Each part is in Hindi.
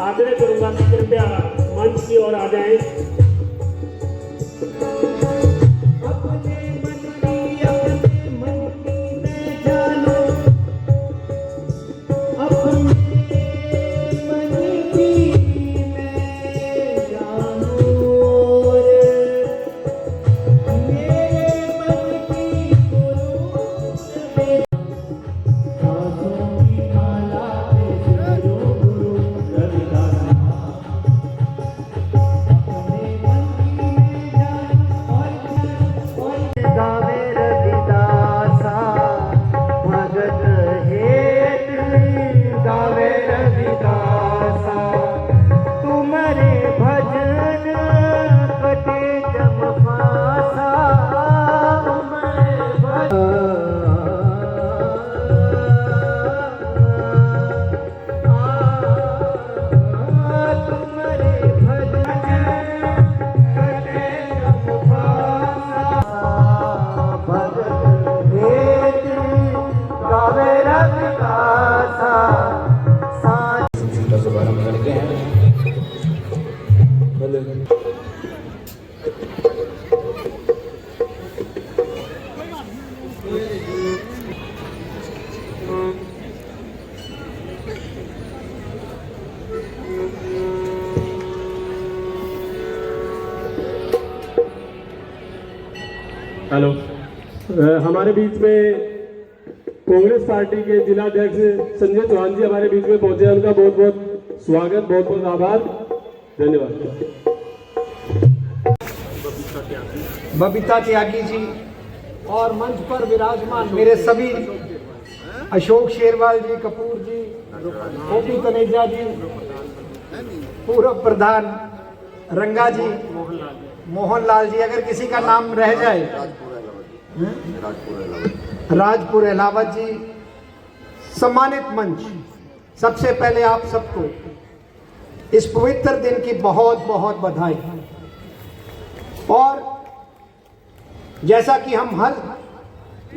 आग्रह करूंगा कि कृपया मंच की ओर आ जाएं। हेलो, हमारे बीच में कांग्रेस पार्टी के जिला अध्यक्ष संजय चौहान जी हमारे बीच में पहुंचे हैं। उनका बहुत बहुत स्वागत, बहुत बहुत आभार, धन्यवाद। बबीता त्यागी जी और मंच पर विराजमान मेरे सभी अशोक शेरवाल जी, कपूर जी, ओपी तनेजा जी, पूर्व प्रधान रंगा जी, मोहनलाल जी, अगर किसी का नाम रह जाए, राजपुर अलावत जी, सम्मानित मंच, सबसे पहले आप सबको इस पवित्र दिन की बहुत बहुत बधाई। और जैसा कि हम हर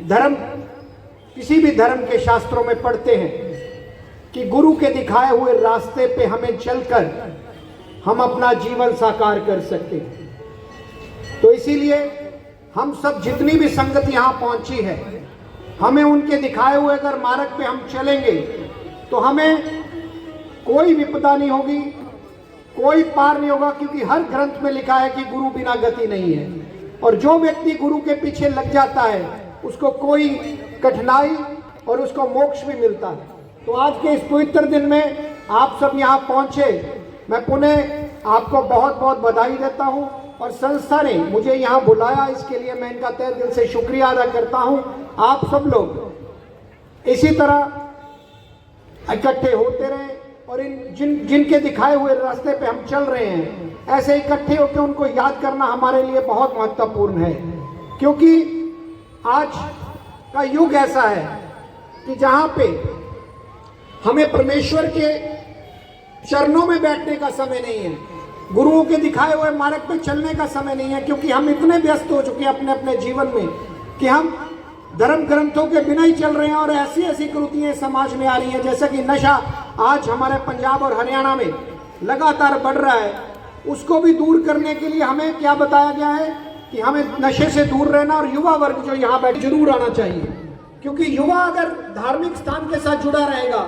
धर्म, किसी भी धर्म के शास्त्रों में पढ़ते हैं कि गुरु के दिखाए हुए रास्ते पे हमें चलकर हम अपना जीवन साकार कर सकते हैं। तो इसीलिए हम सब जितनी भी संगत यहाँ पहुंची है, हमें उनके दिखाए हुए अगर मार्ग पे हम चलेंगे तो हमें कोई विपदा नहीं होगी, कोई पार नहीं होगा, क्योंकि हर ग्रंथ में लिखा है कि गुरु बिना गति नहीं है। और जो व्यक्ति गुरु के पीछे लग जाता है उसको कोई कठिनाई और उसको मोक्ष भी मिलता है। तो आज के इस पवित्र दिन में आप सब यहाँ पहुंचे, मैं पुनः आपको बहुत बहुत बधाई देता हूं। और संस्था ने मुझे यहाँ बुलाया, इसके लिए मैं इनका तहे दिल से शुक्रिया अदा करता हूं। आप सब लोग इसी तरह इकट्ठे होते रहे और जिनके दिखाए हुए रास्ते पे हम चल रहे हैं, ऐसे इकट्ठे होकर उनको याद करना हमारे लिए बहुत महत्वपूर्ण है। क्योंकि आज का युग ऐसा है कि जहां पे हमें परमेश्वर के चरणों में बैठने का समय नहीं है, गुरुओं के दिखाए हुए मार्ग पे चलने का समय नहीं है, क्योंकि हम इतने व्यस्त हो चुके हैं अपने अपने जीवन में कि हम धर्म ग्रंथों के बिना ही चल रहे हैं। और ऐसी ऐसी कृतियां समाज में आ रही हैं, जैसे कि नशा आज हमारे पंजाब और हरियाणा में लगातार बढ़ रहा है। उसको भी दूर करने के लिए हमें क्या बताया गया है कि हमें नशे से दूर रहना, और युवा वर्ग जो यहाँ बैठे जरूर आना चाहिए। क्योंकि युवा अगर धार्मिक स्थान के साथ जुड़ा रहेगा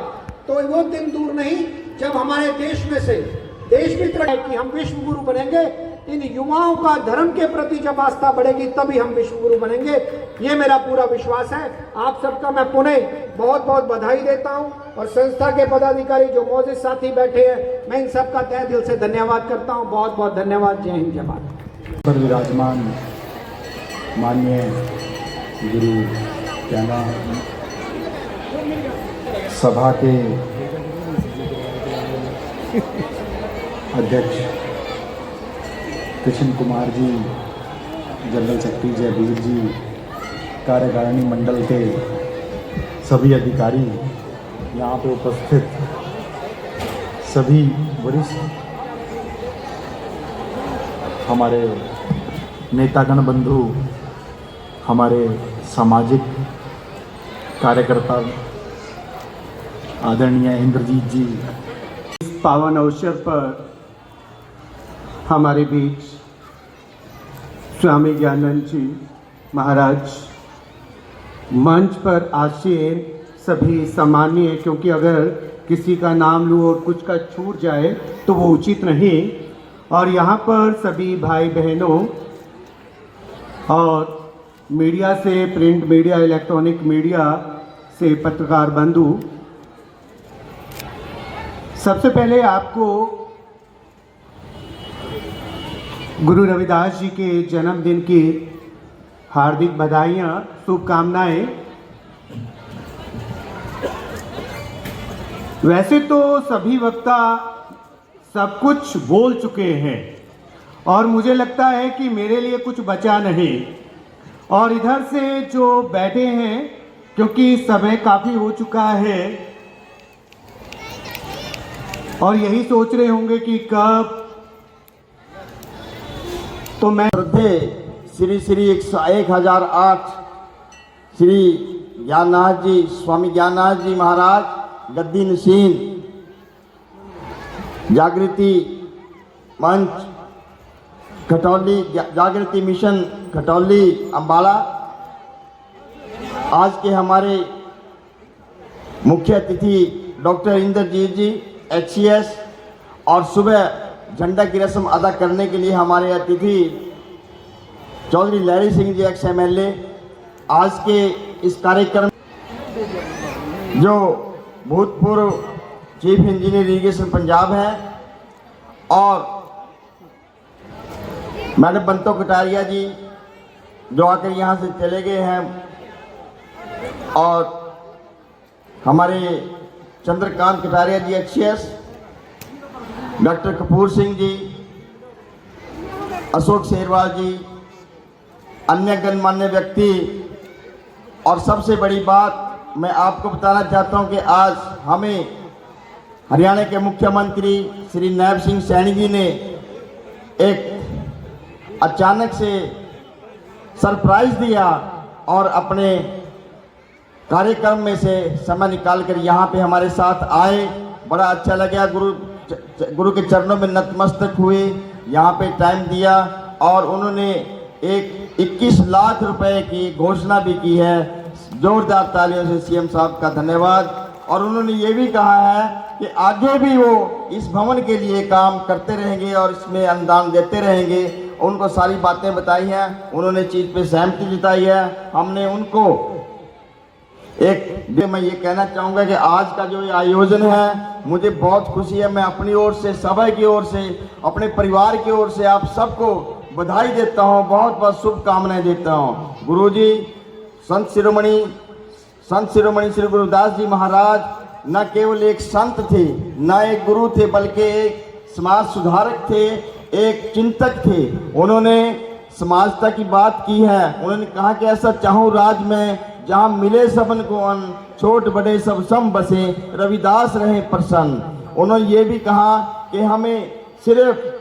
तो वो दिन दूर नहीं जब हमारे देश में से देश भी तरह कि हम विश्व गुरु बनेंगे। इन युवाओं का धर्म के प्रति जब आस्था बढ़ेगी तभी हम विश्व गुरु बनेंगे, ये मेरा पूरा विश्वास है। आप सबका मैं पुनः बहुत बहुत बधाई देता हूं। और संस्था के पदाधिकारी जो मौजूद साथी बैठे हैं, मैं इन सबका तहे दिल से धन्यवाद करता हूं। बहुत बहुत धन्यवाद। जय हिंद, जय भारत। पर विराजमान माननीय गुरु ज्ञाना सभा के अध्यक्ष कृष्ण कुमार जी, जनरल सेक्रेटरी जयवीर जी, कार्यकारिणी मंडल के सभी अधिकारी, यहाँ पे उपस्थित सभी वरिष्ठ हमारे नेतागण बंधु, हमारे सामाजिक कार्यकर्ता आदरणीय इंद्रजीत जी, इस पावन अवसर पर हमारे बीच स्वामी ज्ञानानंद जी महाराज मंच पर आसीन सभी सम्मानीय, क्योंकि अगर किसी का नाम लूँ और कुछ का छूट जाए तो वो उचित नहीं। और यहाँ पर सभी भाई बहनों और मीडिया से, प्रिंट मीडिया, इलेक्ट्रॉनिक मीडिया से पत्रकार बंधु, सबसे पहले आपको गुरु रविदास जी के जन्मदिन की हार्दिक बधाइयाँ, शुभकामनाएं। वैसे तो सभी वक्ता सब कुछ बोल चुके हैं और मुझे लगता है कि मेरे लिए कुछ बचा नहीं। और इधर से जो बैठे हैं, क्योंकि समय काफ़ी हो चुका है और यही सोच रहे होंगे कि कब, तो मैं श्री श्री 1008 श्री ज्ञाननाथ जी, स्वामी ज्ञाननाथ जी महाराज, गद्दी नशीन, जागृति मंच खटौली, जागृति मिशन खटौली अम्बाला। आज के हमारे मुख्य अतिथि डॉक्टर इंद्रजीत जी HCS, और सुबह झंडा की रस्म अदा करने के लिए हमारे अतिथि चौधरी लहरी सिंह जी ex-MLA। आज के इस कार्यक्रम जो भूतपूर्व चीफ इंजीनियर इरिगेशन पंजाब है, और मैडम बंतो कटारिया जी जो आकर यहाँ से चले गए हैं, और हमारे चंद्रकांत कटारिया जी HCS, डॉक्टर कपूर सिंह जी, अशोक शेरवाल जी, अन्य गणमान्य व्यक्ति, और सबसे बड़ी बात मैं आपको बताना चाहता हूं कि आज हमें हरियाणा के मुख्यमंत्री श्री नायब सिंह सैनी जी ने एक अचानक से सरप्राइज दिया और अपने कार्यक्रम में से समय निकालकर यहाँ पे हमारे साथ आए। बड़ा अच्छा लगा, गुरु के चरणों में नतमस्तक हुए, यहाँ पे टाइम दिया और उन्होंने एक 21 लाख रुपए की घोषणा भी की है। जोरदार तालियों से सीएम साहब का धन्यवाद। और उन्होंने ये भी कहा है कि आगे भी वो इस भवन के लिए काम करते रहेंगे और इसमें अनुदान देते रहेंगे। उनको सारी बातें बताई हैं, उन्होंने चीज़ पे सहमति जताई है। हमने उनको मैं ये कहना चाहूँगा कि आज का जो ये आयोजन है, मुझे बहुत खुशी है। मैं अपनी ओर से, सभा की ओर से, अपने परिवार की ओर से आप सबको बधाई देता हूँ, बहुत बहुत शुभकामनाएं देता हूँ। गुरुजी, संत शिरोमणि श्री गुरुदास जी महाराज न केवल एक संत थे, न एक गुरु थे, बल्कि एक समाज सुधारक थे, एक चिंतक थे। उन्होंने समाजता की बात की है। उन्होंने कहा कि ऐसा चाहूँ राज में जहाँ मिले सबन को अन्न, छोट बड़े सब सम बसे, रविदास रहे प्रसन्न। उन्होंने ये भी कहा कि हमें सिर्फ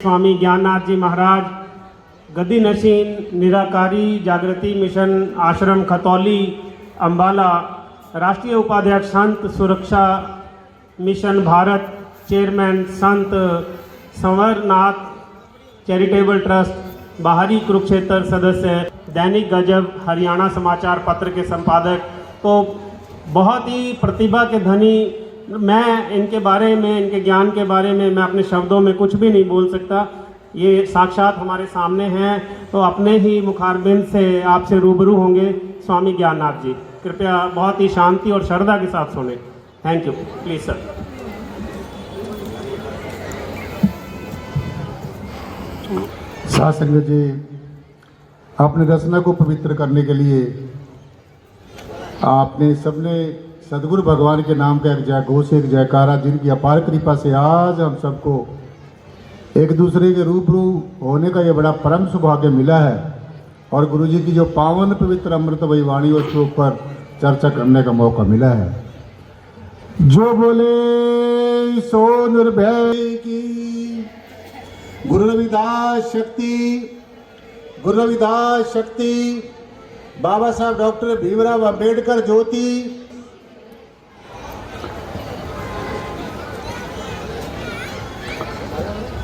स्वामी ज्ञाननाथ जी महाराज, गद्दी नशीन निराकारी जागृति मिशन आश्रम खतौली अंबाला, राष्ट्रीय उपाध्यक्ष संत सुरक्षा मिशन भारत, चेयरमैन संत संवरनाथ चैरिटेबल ट्रस्ट, बाहरी कुरुक्षेत्र सदस्य, दैनिक गजब हरियाणा समाचार पत्र के संपादक, तो बहुत ही प्रतिभा के धनी। मैं इनके बारे में, इनके ज्ञान के बारे में मैं अपने शब्दों में कुछ भी नहीं बोल सकता। ये साक्षात हमारे सामने हैं, तो अपने ही मुखारबिंद से आपसे रूबरू होंगे स्वामी ज्ञाननाथ जी। कृपया बहुत ही शांति और श्रद्धा के साथ सुने। Thank you. Please sir. साध संगत जी, अपनी रचना को पवित्र करने के लिए आपने सबने सदगुरु भगवान के नाम का एक जयघोष, एक जयकारा, जिनकी अपार कृपा से आज हम सबको एक दूसरे के रूबरू होने का ये बड़ा परम सौभाग्य मिला है और गुरु जी की जो पावन पवित्र अमृतमयी वाणी उसके ऊपर चर्चा करने का मौका मिला है। जो बोले सो निर्भय की गुरु रविदास शक्ति, गुरु रविदास शक्ति, बाबा साहब डॉक्टर भीमराव अंबेडकर ज्योति,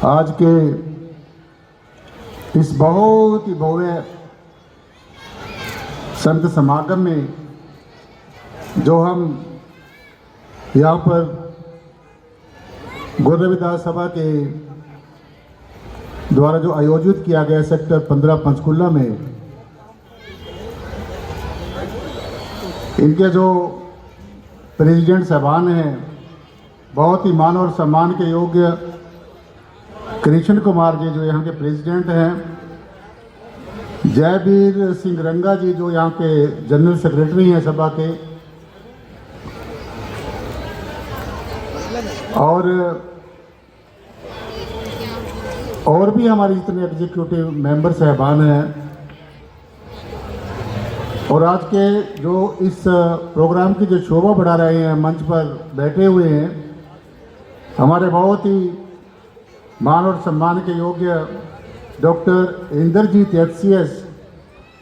आज के इस बहुत ही भव्य संत समागम में जो हम यहाँ पर गुरु रविदास सभा के द्वारा जो आयोजित किया गया सेक्टर 15 पंचकुला में, इनके जो प्रेसिडेंट साहबान हैं, बहुत ही मान और सम्मान के योग्य कृष्ण कुमार जी जो यहाँ के प्रेसिडेंट हैं, जयवीर सिंह रंगा जी जो यहाँ के जनरल सेक्रेटरी हैं सभा के, और भी हमारे जितने एग्जीक्यूटिव मेंबर साहबान हैं, और आज के जो इस प्रोग्राम की जो शोभा बढ़ा रहे हैं, मंच पर बैठे हुए हैं, हमारे बहुत ही मान और सम्मान के योग्य doctor Inderjeet HCS,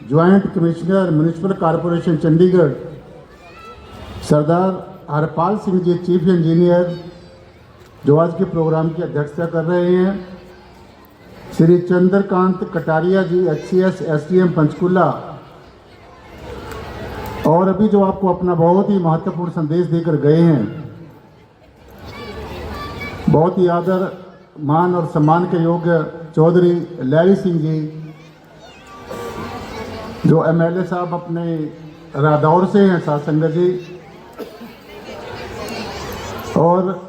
joint commissioner municipal corporation Chandigarh, Sardar Harpal Singh ji chief engineer जो आज के प्रोग्राम की अध्यक्षता कर रहे हैं, श्री चंद्रकांत कटारिया जी HCS SDM पंचकुला, और अभी जो आपको अपना बहुत ही महत्वपूर्ण संदेश देकर गए हैं, बहुत ही आदर मान और सम्मान के योग्य चौधरी लहरी सिंह जी जो MLA साहब अपने रादौर से हैं, सासंग जी, और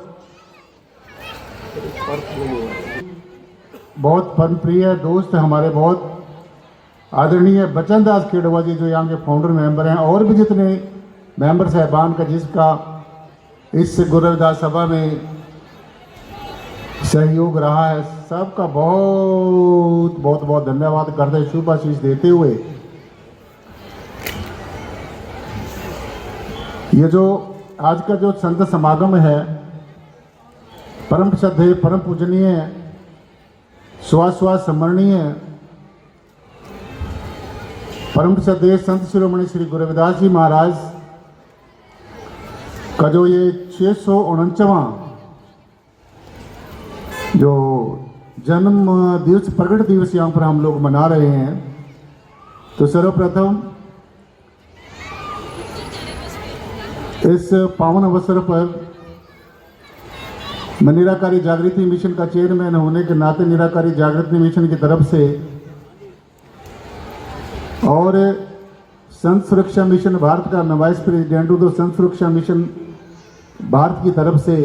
बहुत परम प्रिय दोस्त हमारे बहुत आदरणीय बचन दास खेड़वा जी जो यहाँ के फाउंडर मेंबर हैं, और भी जितने मेंबर साहबान का जिसका इस गुरु रविदास सभा में सहयोग रहा है, सबका बहुत बहुत बहुत धन्यवाद करते, शुभ आशीष देते हुए ये जो आज का जो संत समागम है, परम श्रद्धेय परम पूजनीय स्वास्वा स्मरणीय परम श्रद्धेय संत शिरोमणि श्री गुरु रविदास जी महाराज का जो ये 649वां जो जन्म दिवस प्रकट दिवस यहाँ पर हम लोग मना रहे हैं, तो सर्वप्रथम इस पावन अवसर पर मैं निराकारी जागृति मिशन का चेयरमैन होने के नाते निराकारी जागृति मिशन की तरफ से और संत सुरक्षा मिशन भारत का मैं वाइस प्रेसिडेंट हूँ, तो संत सुरक्षा मिशन भारत की तरफ से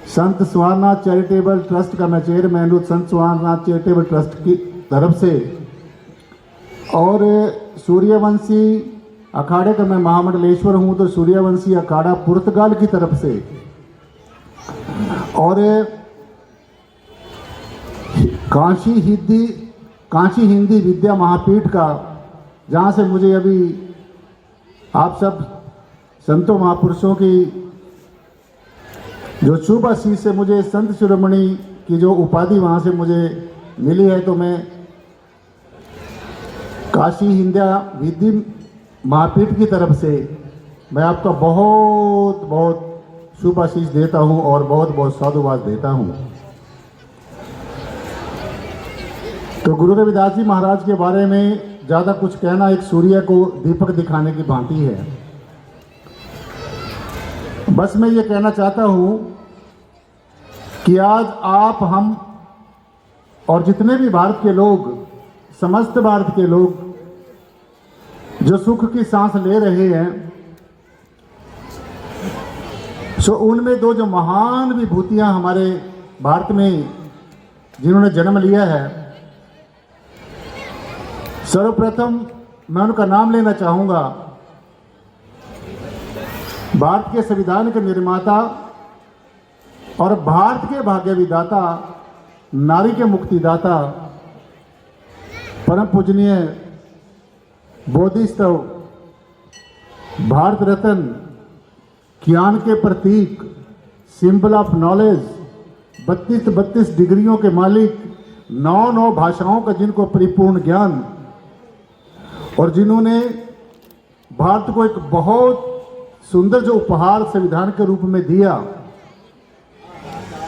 संत स्वारनाथ चैरिटेबल ट्रस्ट का मैं चेयरमैन हूँ, संत स्वारनाथ चैरिटेबल ट्रस्ट की तरफ से, और सूर्यवंशी अखाड़े का मैं महामंडलेश्वर हूँ, तो सूर्यवंशी अखाड़ा पुर्तगाल की तरफ से, और काशी हिंदी विद्या महापीठ का, जहाँ से मुझे अभी आप सब संतों महापुरुषों की जो शुभ आशीष से मुझे संत शिरोमणि की जो उपाधि वहाँ से मुझे मिली है, तो मैं काशी हिंदिया विद्या महापीठ की तरफ से मैं आपका बहुत बहुत शुभ आशीष देता हूँ और बहुत बहुत साधुवाद देता हूँ। तो गुरु रविदास जी महाराज के बारे में ज़्यादा कुछ कहना एक सूर्य को दीपक दिखाने की भांति है। बस मैं ये कहना चाहता हूँ कि आज आप, हम और जितने भी भारत के लोग, समस्त भारत के लोग जो सुख की सांस ले रहे हैं, सो उनमें दो जो महान विभूतियां हमारे भारत में जिन्होंने जन्म लिया है, सर्वप्रथम मैं उनका नाम लेना चाहूँगा। भारत के संविधान के निर्माता और भारत के भाग्य विदाता, नारी के मुक्तिदाता, परम पूजनीय बोधिसत्व, भारत रत्न, ज्ञान के प्रतीक, सिंबल ऑफ नॉलेज, 32 डिग्रियों के मालिक, 9 भाषाओं का जिनको परिपूर्ण ज्ञान, और जिन्होंने भारत को एक बहुत सुंदर जो उपहार संविधान के रूप में दिया,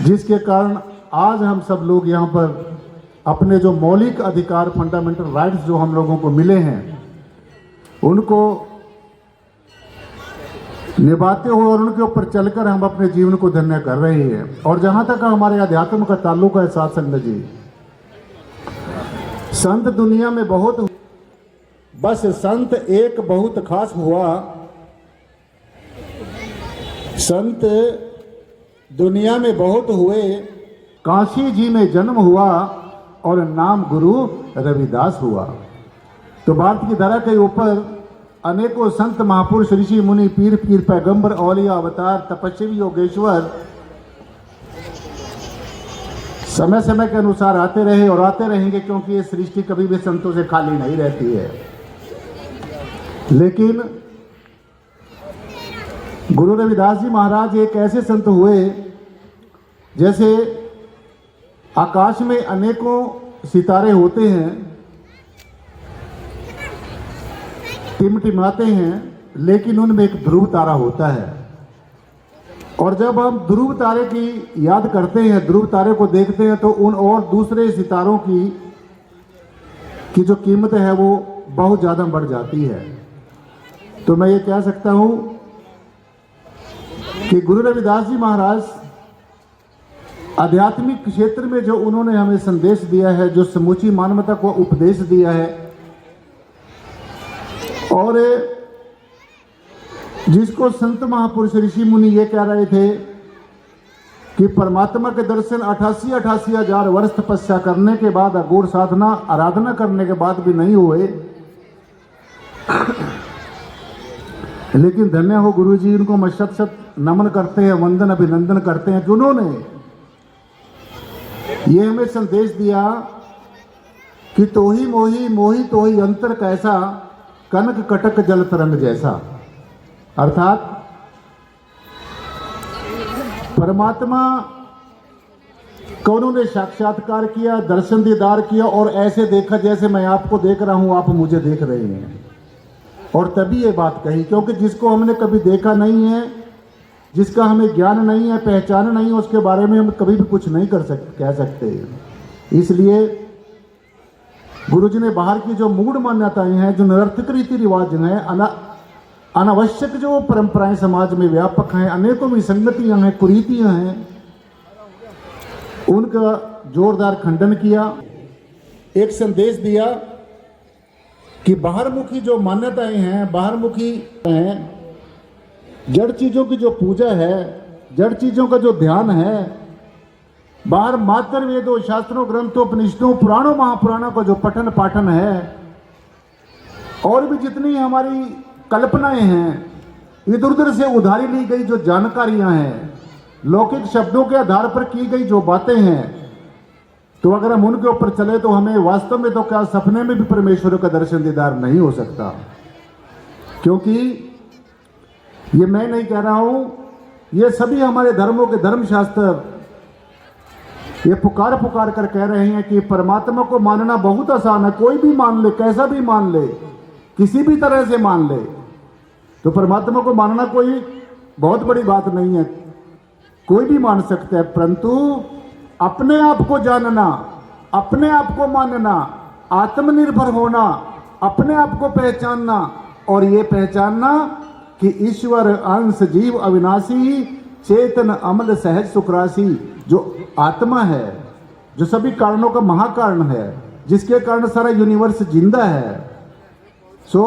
जिसके कारण आज हम सब लोग यहाँ पर अपने जो मौलिक अधिकार, फंडामेंटल राइट्स जो हम लोगों को मिले हैं, उनको निभाते हुए और उनके ऊपर चलकर हम अपने जीवन को धन्य कर रहे हैं। और जहाँ तक हमारे अध्यात्म का ताल्लुक है साथ संगत जी, संत दुनिया में बहुत, बस संत एक बहुत खास हुआ। संत दुनिया में बहुत हुए, काशी जी में जन्म हुआ और नाम गुरु रविदास हुआ। तो भारत की धरा के ऊपर अनेकों संत, महापुरुष, ऋषि, मुनि, पीर, पैगंबर, औलिया, अवतार, तपस्वी, योगेश्वर समय समय के अनुसार आते रहे और आते रहेंगे, क्योंकि ये सृष्टि कभी भी संतों से खाली नहीं रहती है। लेकिन गुरु रविदास जी महाराज एक ऐसे संत हुए, जैसे आकाश में अनेकों सितारे होते हैं, टिमटिमाते हैं, लेकिन उनमें एक ध्रुव तारा होता है। और जब हम ध्रुव तारे की याद करते हैं, ध्रुव तारे को देखते हैं, तो उन और दूसरे सितारों की जो कीमत है वो बहुत ज़्यादा बढ़ जाती है। तो मैं ये कह सकता हूँ कि गुरु रविदास जी महाराज आध्यात्मिक क्षेत्र में जो उन्होंने हमें संदेश दिया है, जो समूची मानवता को उपदेश दिया है, और जिसको संत महापुरुष ऋषि मुनि ये कह रहे थे कि परमात्मा के दर्शन 88 हजार वर्ष तपस्या करने के बाद, अघोर साधना आराधना करने के बाद भी नहीं हुए। लेकिन धन्य हो गुरु जी, उनको मैं शत शत नमन करते हैं, वंदन अभिनंदन करते हैं कि उन्होंने ये हमें संदेश दिया कि तोही मोही मोही तोही अंतर कैसा, कनक कटक जल तरंग जैसा। अर्थात परमात्मा को उन्होंने साक्षात्कार किया, दर्शन दीदार किया और ऐसे देखा जैसे मैं आपको देख रहा हूं, आप मुझे देख रहे हैं। और तभी ये बात कही, क्योंकि जिसको हमने कभी देखा नहीं है, जिसका हमें ज्ञान नहीं है, पहचान नहीं है, उसके बारे में हम कभी भी कुछ नहीं कह सकते। इसलिए गुरुजी ने बाहर की जो मूढ़ मान्यताएं हैं, जो निरर्थक रीति रिवाज हैं, अनावश्यक जो परंपराएं समाज में व्यापक हैं, अनेकों विसंगतियां हैं, कुरीतियां हैं, उनका जोरदार खंडन किया। एक संदेश दिया कि बाहरमुखी जो मान्यताएं हैं, बाहरमुखी हैं, जड़ चीजों की जो पूजा है, जड़ चीजों का जो ध्यान है, बाहर मात्र वेदों, शास्त्रों, ग्रंथों, उपनिषदों, पुराणों, महापुराणों का जो पठन पाठन है, और भी जितनी हमारी कल्पनाएं हैं, इधर उधर से उधारी ली गई जो जानकारियां हैं, लौकिक शब्दों के आधार पर की गई जो बातें हैं, तो अगर हम उनके ऊपर चले तो हमें वास्तव में तो क्या सपने में भी परमेश्वर का दर्शन दीदार नहीं हो सकता। क्योंकि ये मैं नहीं कह रहा हूं, ये सभी हमारे धर्मों के धर्मशास्त्र ये पुकार कर कह रहे हैं कि परमात्मा को मानना बहुत आसान है। कोई भी मान ले, कैसा भी मान ले, किसी भी तरह से मान ले, तो परमात्मा को मानना कोई बहुत बड़ी बात नहीं है, कोई भी मान सकता है। परंतु अपने आप को जानना, अपने आप को मानना, आत्मनिर्भर होना, अपने आप को पहचानना, और ये पहचानना कि ईश्वर अंश जीव अविनाशी, चेतन अमल सहज सुखराशि, जो आत्मा है, जो सभी कारणों का महाकारण है, जिसके कारण सारा यूनिवर्स जिंदा है, सो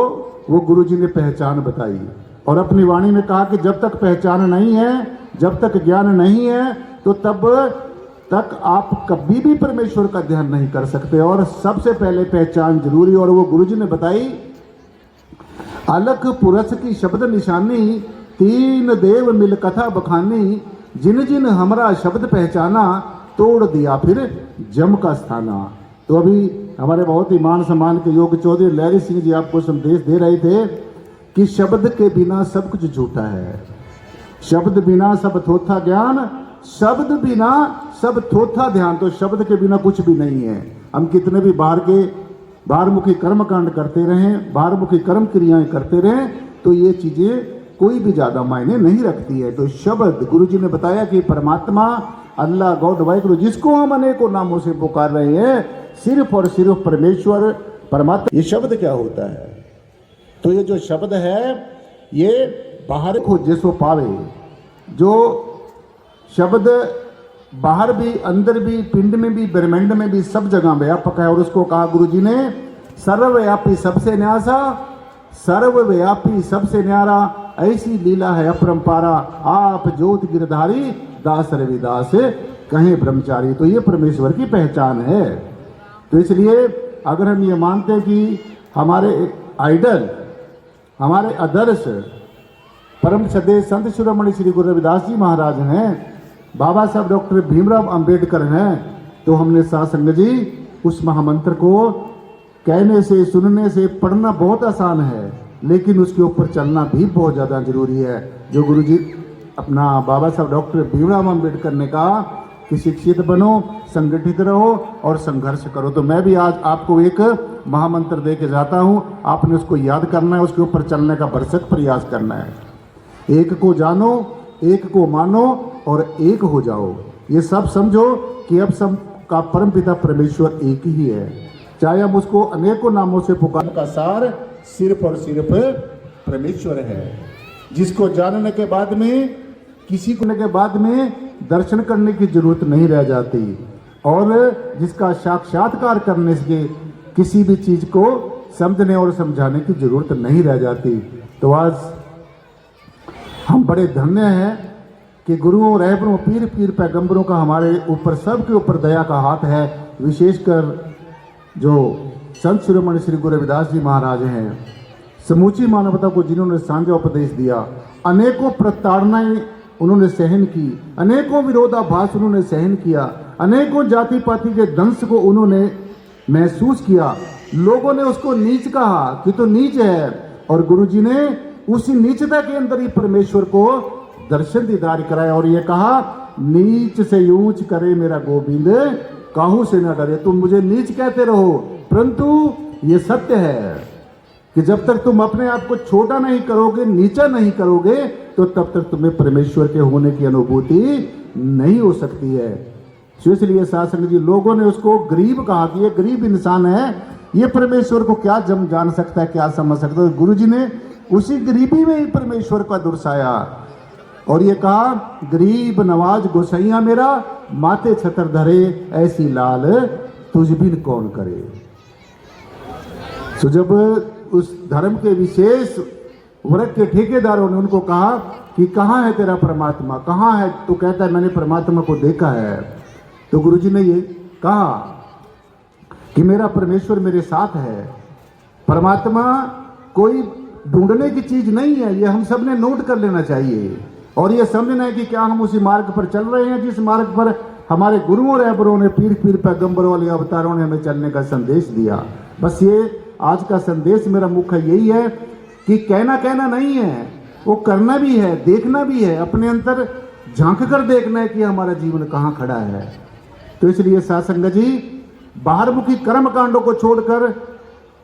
वो गुरुजी ने पहचान बताई और अपनी वाणी में कहा कि जब तक पहचान नहीं है, जब तक ज्ञान नहीं है, तो तब तक आप कभी भी परमेश्वर का ध्यान नहीं कर सकते। और सबसे पहले पहचान जरूरी, और वो गुरुजी ने बताई, अलख पुरस की शब्द निशानी, तीन देव मिल कथा बखानी, जिन जिन हमरा शब्द पहचाना, तोड़ दिया फिर जम का स्थाना। तो अभी हमारे बहुत ही मान सम्मान के योग्य चौधरी लहरी सिंह जी आपको संदेश दे रहे थे कि शब्द के बिना सब कुछ झूठा है, शब्द बिना सब थोथा ज्ञान, शब्द बिना सब थोथा ध्यान। तो शब्द के बिना कुछ भी नहीं है। हम कितने भी बाहर के बाहरमुखी कर्मकांड करते रहें, बाहरमुखी कर्म क्रियाएं करते रहें, तो ये चीजें कोई भी ज्यादा मायने नहीं रखती है। तो शब्द, गुरु जी ने बताया कि परमात्मा, अल्लाह, गॉड, वाहिगुरु, जिसको हम अनेकों नामों से पुकार रहे हैं, सिर्फ और सिर्फ परमेश्वर परमात्मा। ये शब्द क्या होता है? तो ये जो शब्द है, ये बाहर खोजे सो पावे। जो शब्द बाहर भी, अंदर भी, पिंड में भी, ब्रह्मांड में भी, सब जगह व्यापक है। और उसको कहा गुरु जी ने, सर्वव्यापी सबसे न्यासा, सर्वव्यापी सबसे न्यारा, ऐसी लीला है अपरंपारा, आप ज्योत गिरधारी, दास रविदास कहें ब्रह्मचारी। तो ये परमेश्वर की पहचान है। तो इसलिए अगर हम ये मानते हैं कि हमारे आइडल, हमारे आदर्श परम सदे संत शिरोमणि श्री गुरु रविदास जी महाराज हैं, बाबा साहब डॉक्टर भीमराव अंबेडकर हैं, तो हमने साथ संगत जी उस महामंत्र को कहने से, सुनने से, पढ़ना बहुत आसान है, लेकिन उसके ऊपर चलना भी बहुत ज़्यादा जरूरी है। जो गुरु जी अपना बाबा साहब डॉक्टर भीमराव अंबेडकर ने कहा कि शिक्षित बनो, संगठित रहो और संघर्ष करो। तो मैं भी आज आपको एक महामंत्र दे के जाता हूँ, आपने उसको याद करना है, उसके ऊपर चलने का भरसक प्रयास करना है। एक को जानो, एक को मानो और एक हो जाओ। ये सब समझो कि अब सब का परम पिता परमेश्वर एक ही है, चाहे हम उसको अनेकों नामों से पुकार। का सार सिर्फ और सिर्फ परमेश्वर है, जिसको जानने के बाद में, किसी को के बाद में दर्शन करने की जरूरत नहीं रह जाती, और जिसका साक्षात्कार करने से किसी भी चीज को समझने और समझाने की जरूरत नहीं रह जाती। तो आज हम बड़े धन्य हैं कि गुरुओं, रहबरों, पीर पीर पैगंबरों का हमारे ऊपर, सबके ऊपर दया का हाथ है। विशेषकर जो संत शिरोमणि श्री गुरु रविदास जी महाराज हैं, समूची मानवता को जिन्होंने सांझा उपदेश दिया, अनेकों प्रताड़नाएं उन्होंने सहन की, अनेकों विरोधाभास उन्होंने सहन किया, अनेकों जाति पाति के दंश को उन्होंने महसूस किया। लोगों ने उसको नीच कहा कि तो नीच है, और गुरु जी ने उसी नीचता के अंदर ही परमेश्वर को दर्शन दीदार कराया और ये कहा, नीच से ऊंच करे मेरा गोविंद, काहू से न डरे। तुम मुझे नीच कहते रहो, परंतु ये सत्य है कि जब तक तुम अपने आप को छोटा नहीं करोगे, नीचा नहीं करोगे, तो तब तक तुम्हें परमेश्वर के होने की अनुभूति नहीं हो सकती है। तो इसलिए शासन जी, लोगों ने उसको गरीब कहा कि ये गरीब इंसान है, ये परमेश्वर को क्या जान सकता है, क्या समझ सकता है। गुरु जी ने उसी गरीबी में ही परमेश्वर का दर्शाया और ये कहा, गरीब नवाज गोसैया मेरा, माथे छतर धरे, ऐसी लाल तुझ बिन कौन करे। तो जब उस धर्म के विशेष वर्ग के ठेकेदारों ने उनको कहा कि कहाँ है तेरा परमात्मा, कहाँ है, तो कहता है मैंने परमात्मा को देखा है। तो गुरु जी ने ये कहा कि मेरा परमेश्वर मेरे साथ है। परमात्मा कोई ढूंढने की चीज नहीं है, ये हम सब ने नोट कर लेना चाहिए और ये समझना है कि क्या हम उसी मार्ग पर चल रहे हैं जिस मार्ग पर हमारे गुरुओं, रहबरों ने, पीर पीर पैगंबरों वाले अवतारों ने हमें चलने का संदेश दिया। बस ये आज का संदेश मेरा मुख्य यही है कि कहना नहीं है, वो करना भी है, देखना भी है, अपने अंदर झांक कर देखना है कि हमारा जीवन कहाँ खड़ा है। तो इसलिए साथ संगत जी, बाहरमुखी कर्म कांडों को छोड़कर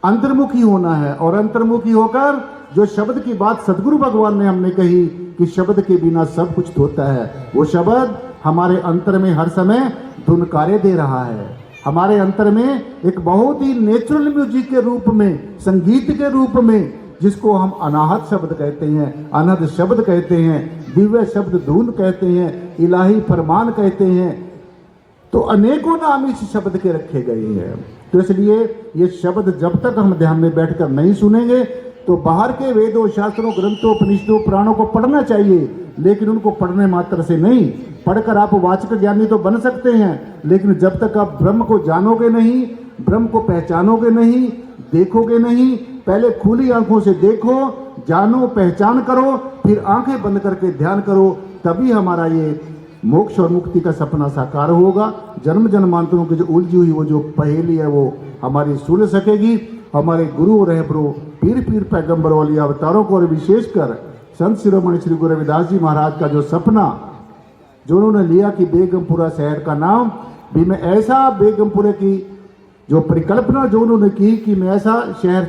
अंतर्मुखी होना है और अंतर्मुखी होकर जो शब्द की बात सदगुरु भगवान ने हमने कही कि शब्द के बिना सब कुछ होता है, वो शब्द हमारे अंतर में हर समय धुनकारे दे रहा है। हमारे अंतर में एक बहुत ही नेचुरल म्यूजिक के रूप में, संगीत के रूप में, जिसको हम अनाहत शब्द कहते हैं, अनहद शब्द कहते हैं, दिव्य शब्द धुन कहते हैं, इलाही फरमान कहते हैं, तो अनेकों नाम इस शब्द के रखे गए हैं। तो इसलिए ये शब्द जब तक हम ध्यान में बैठकर नहीं सुनेंगे, तो बाहर के वेदों, शास्त्रों, ग्रंथों, उपनिषदों, पुराणों को पढ़ना चाहिए, लेकिन उनको पढ़ने मात्र से नहीं। पढ़कर आप वाचक ज्ञानी तो बन सकते हैं, लेकिन जब तक आप ब्रह्म को जानोगे नहीं, ब्रह्म को पहचानोगे नहीं, देखोगे नहीं, पहले खुली आंखों से देखो, जानो, पहचान करो, फिर आंखें बंद करके ध्यान करो, तभी हमारा ये मोक्ष और मुक्ति का सपना साकार होगा। जन्म जन्मांतरों की जो उलझी हुई वो जो पहेली है वो हमारी सुलझ सकेगी। हमारे गुरु, रहबरों, पीर पीर पैगंबर वाली अवतारों को और विशेषकर संत शिरोमणि श्री गुरु रविदास जी महाराज का जो सपना जो उन्होंने लिया कि बेगमपुरा शहर का नाम भी मैं ऐसा बेगमपुरे की जो परिकल्पना जो उन्होंने की कि मैं ऐसा शहर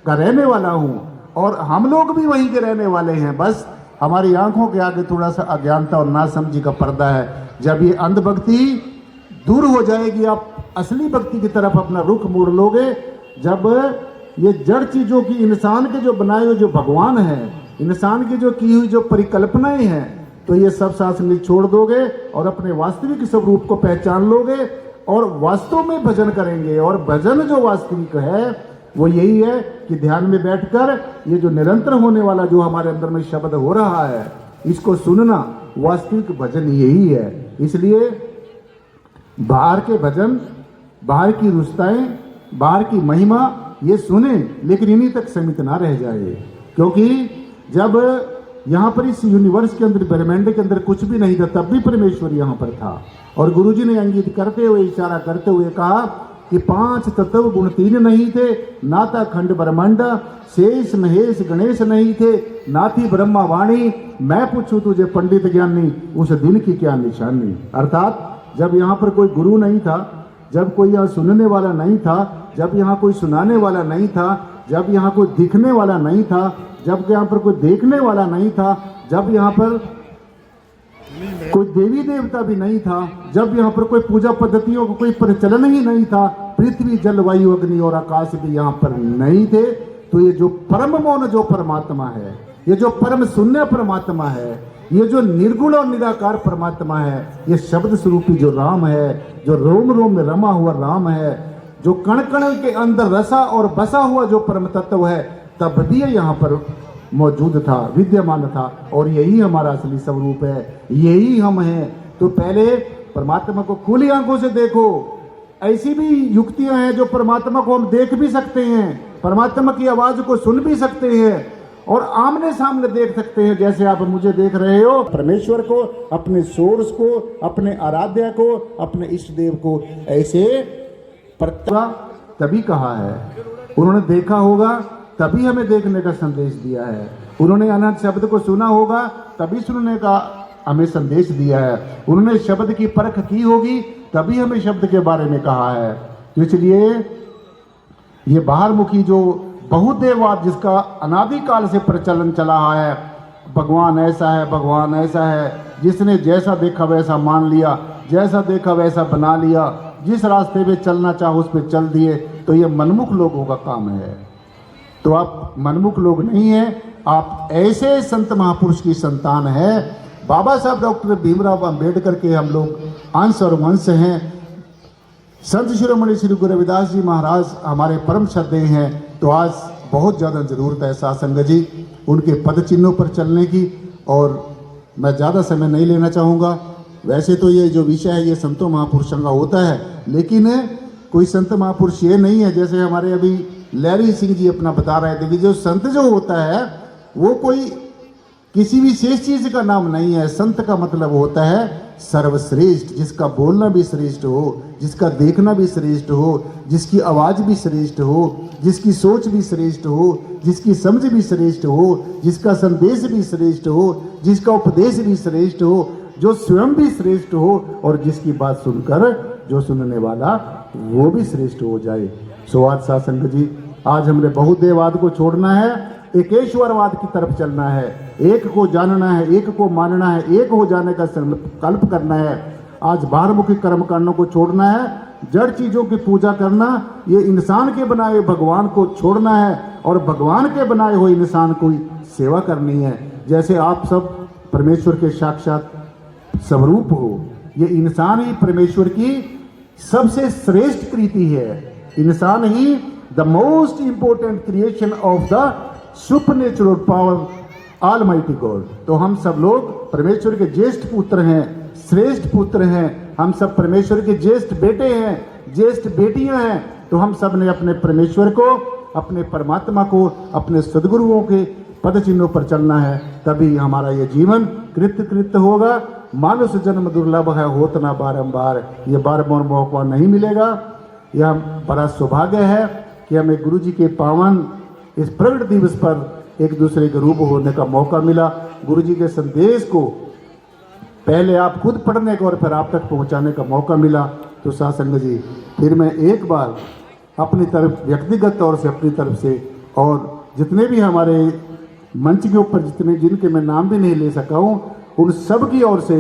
का रहने वाला हूँ और हम लोग भी वहीं के रहने वाले हैं, बस हमारी आंखों के आगे थोड़ा सा अज्ञानता और नासमझी का पर्दा है। जब ये अंधभक्ति दूर हो जाएगी, आप असली भक्ति की तरफ अपना रुख मोड़ लोगे, जब ये जड़ चीज़ों की इंसान के जो बनाए हुए जो भगवान है, इंसान की जो की हुई जो परिकल्पनाएं हैं, तो ये सब शासन छोड़ दोगे और अपने वास्तविक स्वरूप को पहचान लोगे और वास्तव में भजन करेंगे। और भजन जो वास्तविक है वो यही है कि ध्यान में बैठकर ये जो निरंतर होने वाला जो हमारे अंदर में शब्द हो रहा है, इसको सुनना वास्तविक भजन यही है। इसलिए बाहर के भजन, बाहर की रुस्ताएं, बाहर की महिमा ये सुने, लेकिन इन्हीं तक सीमित ना रह जाए, क्योंकि जब यहाँ पर इस यूनिवर्स के अंदर, ब्रह्मांड के अंदर कुछ भी नहीं था, तब भी परमेश्वर यहाँ पर था। और गुरुजी ने इंगित करते हुए, इशारा करते हुए कहा कि 5 तत्व गुण 3 नहीं थे, ना था खंड ब्रह्मांड, शेष महेश गणेश नहीं थे, ना थी ब्रह्मा वाणी, मैं पूछूं तुझे पंडित ज्ञानी, उस दिन की क्या निशानी। अर्थात जब यहाँ पर कोई गुरु नहीं था, जब कोई यहाँ सुनने वाला नहीं था, जब यहाँ कोई सुनाने वाला नहीं था, जब यहाँ कोई दिखने वाला नहीं था, जब यहाँ पर कोई देखने वाला नहीं था, जब यहाँ पर कोई देवी देवता भी नहीं था, जब यहाँ पर कोई पूजा पद्धतियों का कोई प्रचलन ही नहीं था, पृथ्वी जल वायु अग्नि और आकाश भी यहाँ पर नहीं थे, तो ये जो परम मौन जो परमात्मा है, ये जो परम शून्य परमात्मा है, ये जो निर्गुण और निराकार परमात्मा है, ये शब्द स्वरूपी जो राम है, जो रोम रोम में रमा हुआ राम है, जो कण कण के अंदर रसा और बसा हुआ जो परम तत्व है, तब भी यहाँ पर मौजूद था, विद्यमान था। और यही हमारा असली स्वरूप है, यही हम हैं। तो पहले परमात्मा को खुली आंखों से देखो। ऐसी भी युक्तियां हैं जो परमात्मा को हम देख भी सकते हैं, परमात्मा की आवाज को सुन भी सकते हैं और आमने सामने देख सकते हैं, जैसे आप मुझे देख रहे हो। परमेश्वर को, अपने सोर्स को, अपने आराध्य को, अपने इष्ट देव को ऐसे तभी कहा है। उन्होंने देखा होगा तभी हमें देखने का संदेश दिया है। उन्होंने अनंत शब्द को सुना होगा तभी सुनने का हमें संदेश दिया है। उन्होंने शब्द की परख की होगी तभी हमें शब्द के बारे में कहा है। तो इसलिए ये बाहरमुखी जो बहुदेववाद जिसका अनादिकाल से प्रचलन चला है, भगवान ऐसा है, भगवान ऐसा है, जिसने जैसा देखा वैसा मान लिया, जैसा देखा वैसा बना लिया, जिस रास्ते पे चलना चाहो उस पर चल दिए, तो ये मनमुख लोगों का काम है। तो आप मनमुख लोग नहीं हैं, आप ऐसे संत महापुरुष की संतान है। बाबा साहब डॉक्टर भीमराव अंबेडकर के हम लोग अंश और वंश हैं। संत शिरोमणि श्री गुरु रविदास जी महाराज हमारे परम श्रद्धेय हैं। तो आज बहुत ज़्यादा ज़रूरत है साथ संगत जी उनके पद चिन्हों पर चलने की। और मैं ज़्यादा समय नहीं लेना चाहूँगा। वैसे तो ये जो विषय है ये संतों महापुरुषों का होता है, लेकिन कोई संत महापुरुष ये नहीं है, जैसे हमारे अभी लहरी सिंह जी अपना बता रहे थे कि जो संत जो होता है वो कोई किसी विशेष चीज़ का नाम नहीं है। संत का मतलब होता है सर्वश्रेष्ठ, जिसका बोलना भी श्रेष्ठ हो, जिसका देखना भी श्रेष्ठ हो, जिसकी आवाज़ भी श्रेष्ठ हो, जिसकी सोच भी श्रेष्ठ हो, जिसकी समझ भी श्रेष्ठ हो, जिसका संदेश भी श्रेष्ठ हो, जिसका उपदेश भी श्रेष्ठ हो, जो स्वयं भी श्रेष्ठ हो और जिसकी बात सुनकर जो सुनने वाला वो भी श्रेष्ठ हो जाए। सो आज साथ संगत जी आज हमने बहुदेववाद को छोड़ना है, एकेश्वरवाद की तरफ चलना है, एक को जानना है, एक को मानना है, एक हो जाने का संकल्प करना है। आज बाहरमुखी कर्मकांडों को छोड़ना है, जड़ चीज़ों की पूजा करना, ये इंसान के बनाए हुए भगवान को छोड़ना है और भगवान के बनाए हुए इंसान को सेवा करनी है। जैसे आप सब परमेश्वर के साक्षात स्वरूप हो, ये इंसान ही परमेश्वर की सबसे श्रेष्ठ कृति है। इंसान ही the most important creation of the supernatural power almighty God. तो हम सब लोग परमेश्वर के ज्येष्ठ पुत्र हैं, श्रेष्ठ पुत्र हैं। हम सब परमेश्वर के ज्येष्ठ बेटे हैं, ज्येष्ठ बेटियां हैं। तो हम सब ने अपने परमेश्वर को, अपने परमात्मा को, अपने सदगुरुओं के पद चिन्हों पर चलना है, तभी हमारा ये जीवन कृत होगा। मानुष जन्म दुर्लभ है, होत ना बारंबार, ये बार बार मौका नहीं मिलेगा। यह बड़ा सौभाग्य है कि हमें गुरु जी के पावन इस प्रगट दिवस पर एक दूसरे के रूप होने का मौका मिला। गुरु जी के संदेश को पहले आप खुद पढ़ने का और फिर आप तक पहुंचाने का मौका मिला। तो साथ संगत जी फिर मैं एक बार अपनी तरफ व्यक्तिगत तौर से अपनी तरफ से, और जितने भी हमारे मंच के ऊपर जितने जिनके मैं नाम भी नहीं ले सका हूँ, उन सब की ओर से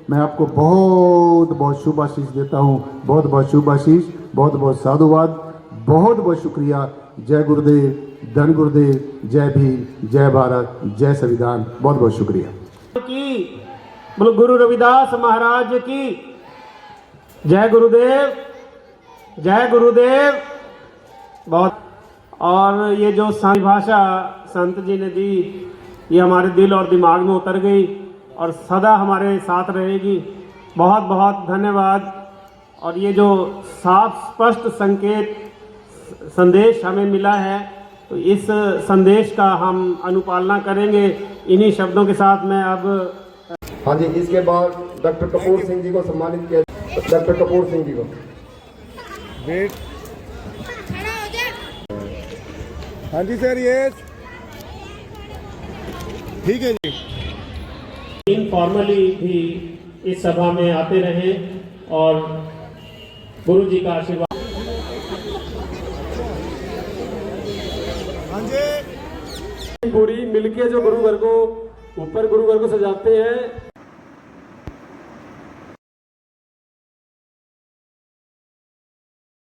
मैं आपको बहुत बहुत शुभ आशीष देता हूँ। बहुत बहुत शुभ आशीष, बहुत बहुत साधुवाद, बहुत बहुत शुक्रिया। जय गुरुदेव, धन गुरुदेव, जय भीम, जय भारत, जय संविधान। बहुत बहुत शुक्रिया। की बोलो गुरु रविदास महाराज की जय। गुरुदेव, जय गुरुदेव। बहुत, और ये जो भाषा संत जी ने दी, ये हमारे दिल और दिमाग में उतर गई और सदा हमारे साथ रहेगी। बहुत बहुत धन्यवाद। और ये जो साफ स्पष्ट संकेत संदेश हमें मिला है, तो इस संदेश का हम अनुपालना करेंगे। इन्हीं शब्दों के साथ मैं अब हाँ जी, इसके बाद डॉक्टर कपूर सिंह जी को सम्मानित किया। डॉक्टर कपूर सिंह जी को हाँ जी सर, ये ठीक है जी। इनफॉर्मली भी इस सभा में आते रहें और गुरु जी का आशीर्वाद। हाँ जी, पूरी मिलके जो गुरु घर को ऊपर गुरु घर को सजाते हैं।